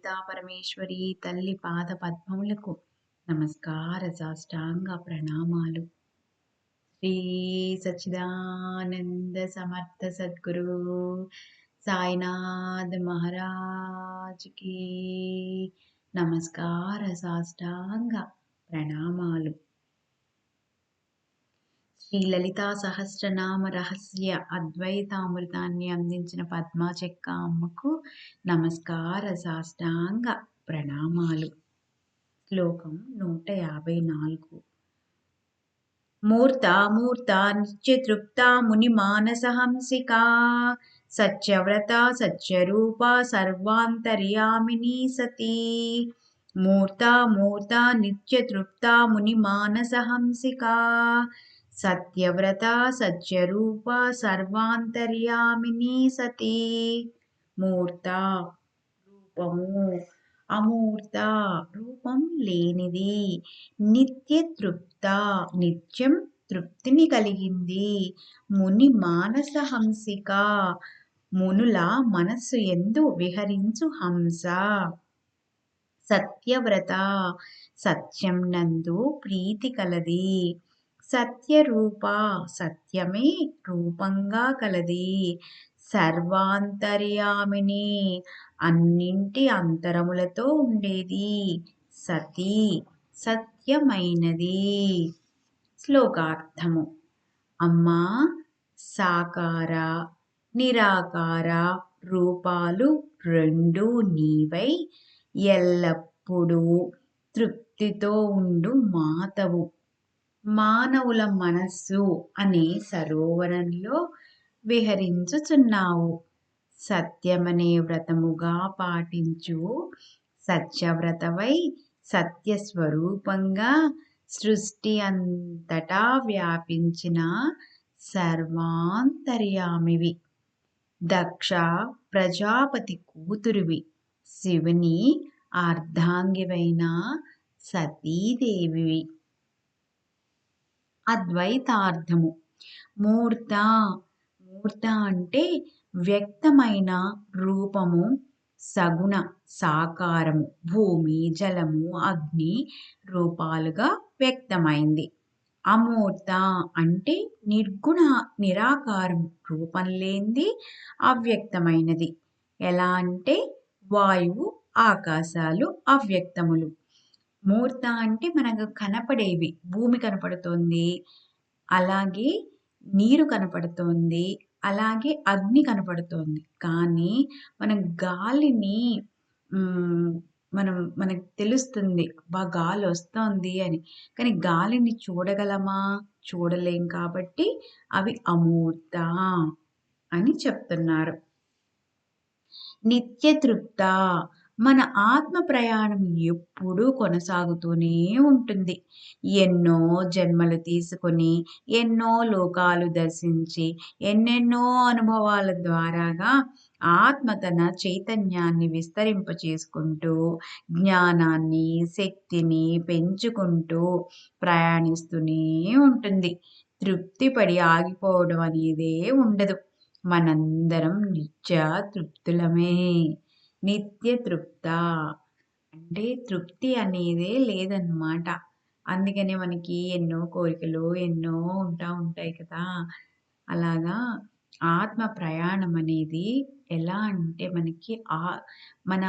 లలితా పరమేశ్వరి తల్లి పాద పద్మములకు నమస్కార సాష్టాంగ ప్రణామాలు. శ్రీ సచ్చిదానంద సమర్థ సద్గురు సాయినాథ్ మహారాజ్కి నమస్కార సాష్టాంగ ప్రణామాలు. శ్రీ లలితా సహస్రనామ రహస్య అద్వైతామృతాన్ని అందించిన పద్మాచెక్క అమ్మకు నమస్కార సాష్టాంగ ప్రణామాలు. శ్లోకం 154. మూర్త నిత్యతృప్త ముని మానసహంసికా సత్యవ్రత సత్యరూప సర్వాంతర్యామిని సతీ. మూర్త నిత్యతృప్త ముని మానసహంసికా సత్యవ్రత సత్యరూప సర్వాంతర్యామిని సతీ. మూర్త రూపము, అమూర్త రూపం లేనిది, నిత్యతృప్త నిత్యం తృప్తిని కలిగింది, ముని మానస హంసిక మునుల మనస్సు యందు విహరించు హంస, సత్యవ్రత సత్యం నందు ప్రీతి కలది, సత్యరూప సత్యమే రూపంగా కలది, సర్వాంతర్యామిని అన్నింటి అంతరములతో ఉండేది, సతీ సత్యమైనది. శ్లోకార్థము. అమ్మా, సాకార నిరాకార రూపాలు రెండు నీవై ఎల్లప్పుడూ తృప్తితో ఉండు మాతవు. మానవుల మనస్సు అనే సరోవరంలో విహరించుచున్నావు. సత్యమనే వ్రతముగా పాటించు సత్యవ్రతవై సత్యస్వరూపంగా సృష్టి అంతటా వ్యాపించిన సర్వాంతర్యామివి. దక్ష ప్రజాపతి కూతురివి, శివుని అర్ధాంగివైన సతీదేవివి. అద్వైతార్థము. మూర్త అంటే వ్యక్తమైన రూపము, సగుణ సాకారము, భూమి జలము అగ్ని రూపాలుగా వ్యక్తమైంది. అమూర్త అంటే నిర్గుణ నిరాకారం, రూపం లేనిది, అవ్యక్తమైనది. ఎలా అంటే వాయువు ఆకాశాలు అవ్యక్తములు. మూర్త అంటే మనకు కనపడేవి, భూమి కనపడుతోంది, అలాగే నీరు కనపడుతోంది, అలాగే అగ్ని కనపడుతోంది. కానీ మనం గాలిని మనకు తెలుస్తుంది, గాలి వస్తోంది అని. కానీ గాలిని చూడగలమా? చూడలేం. కాబట్టి అవి అమూర్త అని చెప్తున్నారు. నిత్యతృప్త మన ఆత్మ ప్రయాణం ఎప్పుడూ కొనసాగుతూనే ఉంటుంది. ఎన్నో జన్మలు తీసుకొని, ఎన్నో లోకాలు దర్శించి, ఎన్నెన్నో అనుభవాల ద్వారాగా ఆత్మ తన చైతన్యాన్ని విస్తరింపచేసుకుంటూ, జ్ఞానాన్ని శక్తిని పెంచుకుంటూ ప్రయాణిస్తూనే ఉంటుంది. తృప్తిపడి ఆగిపోవడం అనేదే ఉండదు. మనందరం నిత్య తృప్తులమే. నిత్య తృప్త అంటే తృప్తి అనేదే లేదన్నమాట. అందుకనే మనకి ఎన్నో కోరికలు ఎన్నో ఉంటాయి కదా. అలాగా ఆత్మ ప్రయాణం అనేది ఎలా అంటే మనకి మన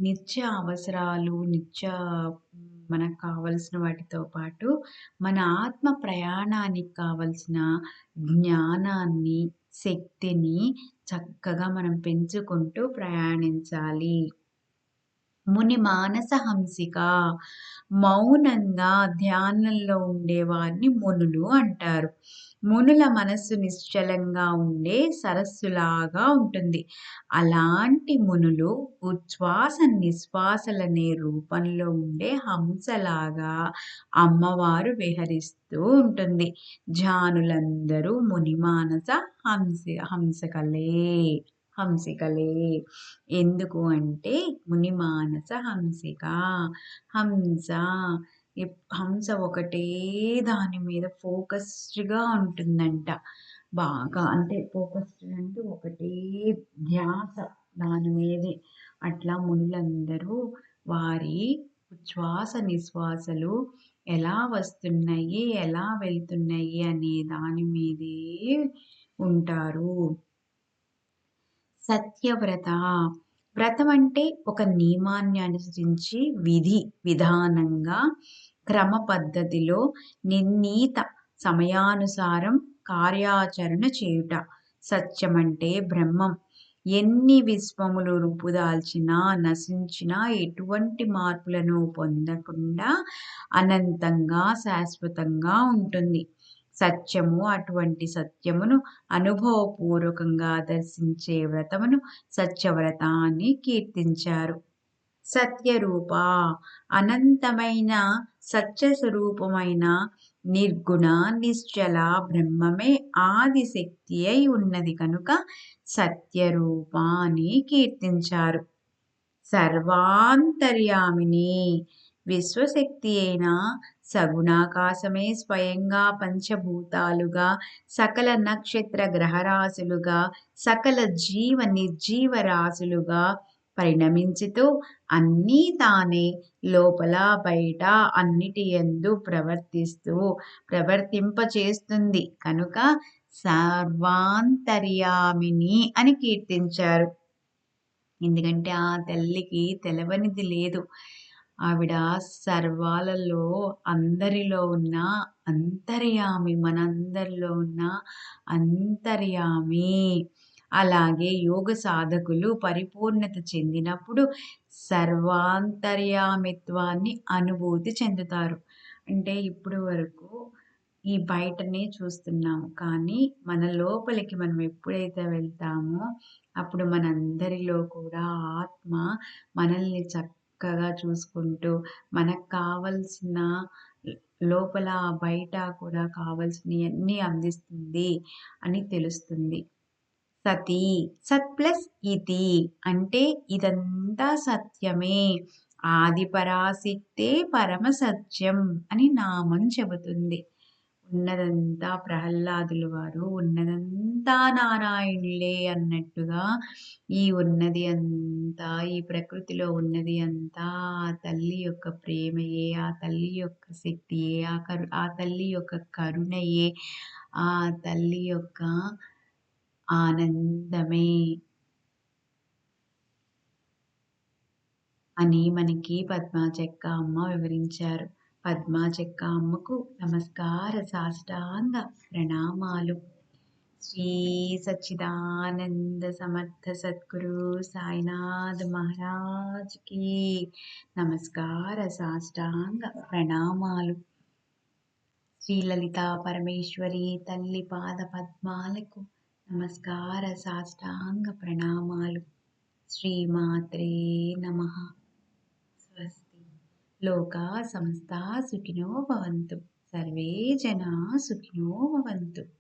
నిత్య అవసరాలు, మనకు కావలసిన వాటితో పాటు మన ఆత్మ ప్రయాణానికి కావలసిన జ్ఞానాన్ని శక్తిని చక్కగా మనం పెంచుకుంటూ ప్రయాణించాలి. ముని మానస హంసిక మౌనంగా ధ్యానంలో ఉండేవారిని మునులు అంటారు. మునుల మనస్సు నిశ్చలంగా ఉండే సరస్సులాగా ఉంటుంది. అలాంటి మునులు ఉచ్ఛ్వాస నిశ్వాసలనే రూపంలో ఉండే హంసలాగా అమ్మవారు విహరిస్తూ ఉంటుంది. జానులందరూ ముని మానస హంసికలే. ఎందుకు అంటే ముని మానస హంసిక. హంస ఒకటే దాని మీద ఫోకస్డ్గా ఉంటుందంట. బాగా అంటే ఫోకస్డ్ అంటే ఒకటే ధ్యాస దాని మీదే. అట్లా మునులందరూ వారి ఉచ్ఛ్వాస నిశ్వాసలు ఎలా వస్తున్నాయి, ఎలా వెళ్తున్నాయి అనే దాని మీదే ఉంటారు. సత్యవ్రత. వ్రతం అంటే ఒక నియమాన్ని అనుసరించి విధానంగా క్రమ పద్ధతిలో నిర్ణీత సమయానుసారం కార్యాచరణ చేయుట. సత్యం అంటే బ్రహ్మం. ఎన్ని విశ్వములు రూపుదాల్చినా, నశించినా, ఎటువంటి మార్పులను పొందకుండా అనంతంగా శాశ్వతంగా ఉంటుంది. సత్యము అటువంటి సత్యమును అనుభవపూర్వకంగా దర్శించే వ్రతమును సత్యవ్రత అని కీర్తించారు. సత్యరూప. అనంతమైన సత్య స్వరూపమైన నిర్గుణ నిశ్చల బ్రహ్మమే ఆది శక్తి అయి ఉన్నది కనుక సత్యరూప అని కీర్తించారు. సర్వాంతర్యామిని. విశ్వశక్తి అయిన సగుణాకాశమే స్వయంగా పంచభూతాలుగా, సకల నక్షత్ర గ్రహరాశులుగా, సకల జీవ నిర్జీవ రాశులుగా పరిణమించుతూ అన్నీ తానే లోపల బయట అన్నిటి యందు ప్రవర్తింపచేస్తుంది కనుక సర్వాంతర్యామిని అని కీర్తించారు. ఎందుకంటే ఆ తల్లికి తెలవనిది లేదు. ఆవిడ సర్వాలలో అందరిలో ఉన్న అంతర్యామి, మనందరిలో ఉన్న అంతర్యామి. అలాగే యోగ సాధకులు పరిపూర్ణత చెందినప్పుడు సర్వాంతర్యామిత్వాన్ని అనుభూతి చెందుతారు. అంటే ఇప్పుడు వరకు ఈ బయటనే చూస్తున్నాము. కానీ మన లోపలికి మనం ఎప్పుడైతే వెళ్తామో అప్పుడు మనందరిలో కూడా ఆత్మ మనల్ని చక్కగా చూసుకుంటూ మనకు కావలసిన లోపల బయట కూడా కావలసినవన్నీ అందిస్తుంది అని తెలుస్తుంది. సతి. సత్ ప్లస్ ఇతి అంటే ఇదంతా సత్యమే. ఆది పరాశక్తే పరమ సత్యం అని నామం చెబుతుంది. ఉన్నదంతా ప్రహ్లాదుల వారు ఉన్నదంతా నారాయణులే అన్నట్టుగా ఈ ఉన్నది అంతా, ఈ ప్రకృతిలో ఉన్నది అంతా ఆ తల్లి యొక్క ప్రేమయే, ఆ తల్లి యొక్క శక్తియే, ఆ తల్లి యొక్క కరుణయే, ఆ తల్లి యొక్క ఆనందమే అని మనకి పద్మాచెక్క అమ్మ వివరించారు. పద్మాచెక్క అమ్మకు నమస్కార సాష్టాంగ ప్రణామాలు. శ్రీ సచ్చిదానంద సమర్థ సద్గురు సాయినాథ్ మహారాజ్ కి నమస్కార సాష్టాంగ ప్రణామాలు. శ్రీ లలితా పరమేశ్వరి తల్లి పాద పద్మాలకు నమస్కార సాష్టాంగ ప్రణామాలు. శ్రీమాత్రే నమః. స్వస్తి. లోకా సమస్తా సుఖినో భవంతు. సర్వే జనా సుఖినో భవంతు.